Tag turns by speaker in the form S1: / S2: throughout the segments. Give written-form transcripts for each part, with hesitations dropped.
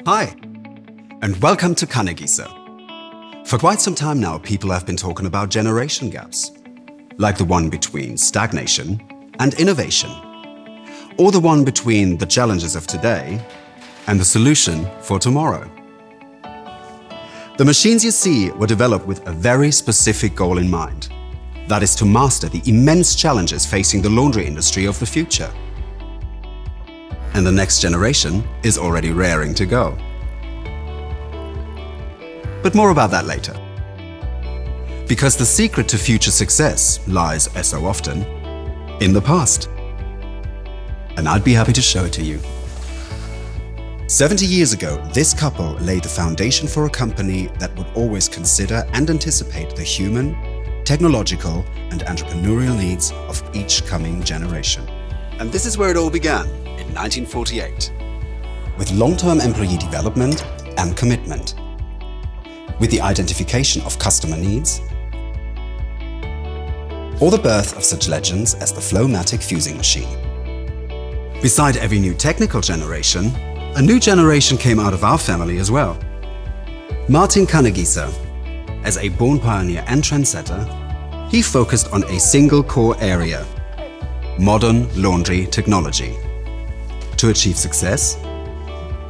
S1: Hi, and welcome to Kannegiesser. For quite some time now, people have been talking about generation gaps, like the one between stagnation and innovation, or the one between the challenges of today and the solution for tomorrow. The machines you see were developed with a very specific goal in mind. That is to master the immense challenges facing the laundry industry of the future. And the next generation is already raring to go. But more about that later. Because the secret to future success lies, as so often, in the past. And I'd be happy to show it to you. 70 years ago, this couple laid the foundation for a company that would always consider and anticipate the human, technological, and entrepreneurial needs of each coming generation. And this is where it all began, in 1948. With long-term employee development and commitment. With the identification of customer needs, or the birth of such legends as the Flowmatic fusing machine. Beside every new technical generation, a new generation came out of our family as well. Martin Kannegiesser, as a born pioneer and trendsetter, he focused on a single core area: modern laundry technology. To achieve success,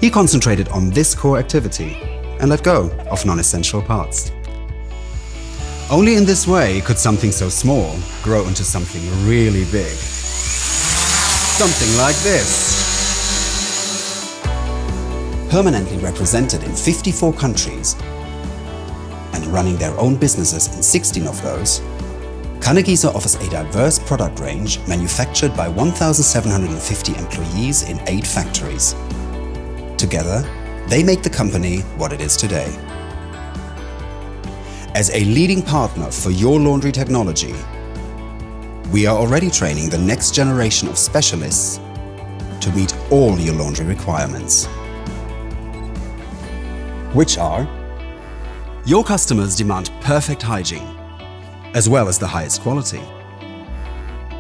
S1: he concentrated on this core activity and let go of non-essential parts. Only in this way could something so small grow into something really big. Something like this. Permanently represented in 54 countries and running their own businesses in 16 of those, Kannegiesser offers a diverse product range manufactured by 1,750 employees in 8 factories. Together, they make the company what it is today. As a leading partner for your laundry technology, we are already training the next generation of specialists to meet all your laundry requirements. Which are: your customers demand perfect hygiene, as well as the highest quality.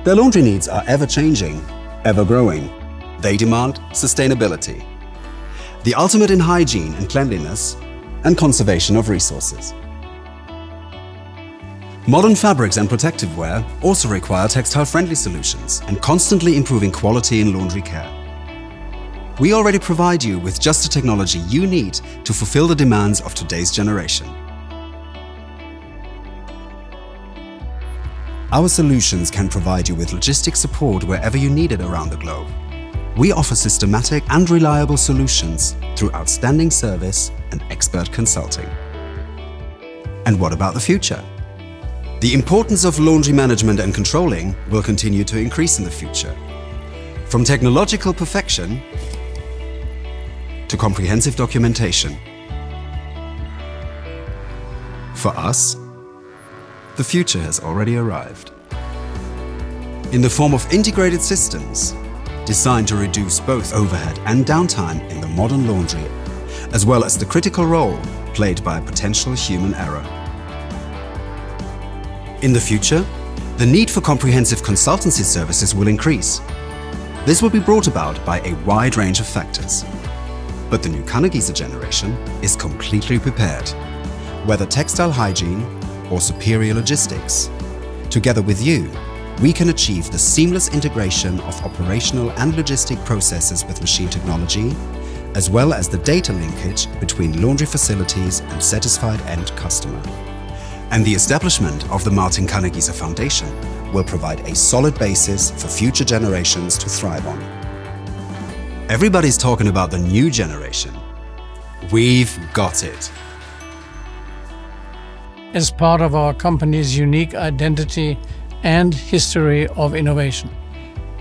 S1: Their laundry needs are ever-changing, ever-growing. They demand sustainability, the ultimate in hygiene and cleanliness, and conservation of resources. Modern fabrics and protective wear also require textile-friendly solutions and constantly improving quality in laundry care. We already provide you with just the technology you need to fulfill the demands of today's generation. Our solutions can provide you with logistic support wherever you need it around the globe. We offer systematic and reliable solutions through outstanding service and expert consulting. And what about the future? The importance of laundry management and controlling will continue to increase in the future. From technological perfection to comprehensive documentation. For us, the future has already arrived. In the form of integrated systems designed to reduce both overhead and downtime in the modern laundry, as well as the critical role played by potential human error. In the future, the need for comprehensive consultancy services will increase. This will be brought about by a wide range of factors. But the new Kannegiesser generation is completely prepared. Whether textile hygiene or superior logistics, together with you, we can achieve the seamless integration of operational and logistic processes with machine technology, as well as the data linkage between laundry facilities and satisfied end customer. And the establishment of the Martin Kannegiesser Foundation will provide a solid basis for future generations to thrive on. Everybody's talking about the new generation. We've got it.
S2: As part of our company's unique identity and history of innovation.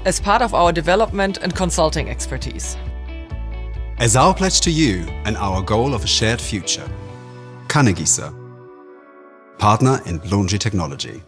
S3: As part of our development and consulting expertise.
S1: As our pledge to you and our goal of a shared future. Kannegiesser, partner in laundry technology.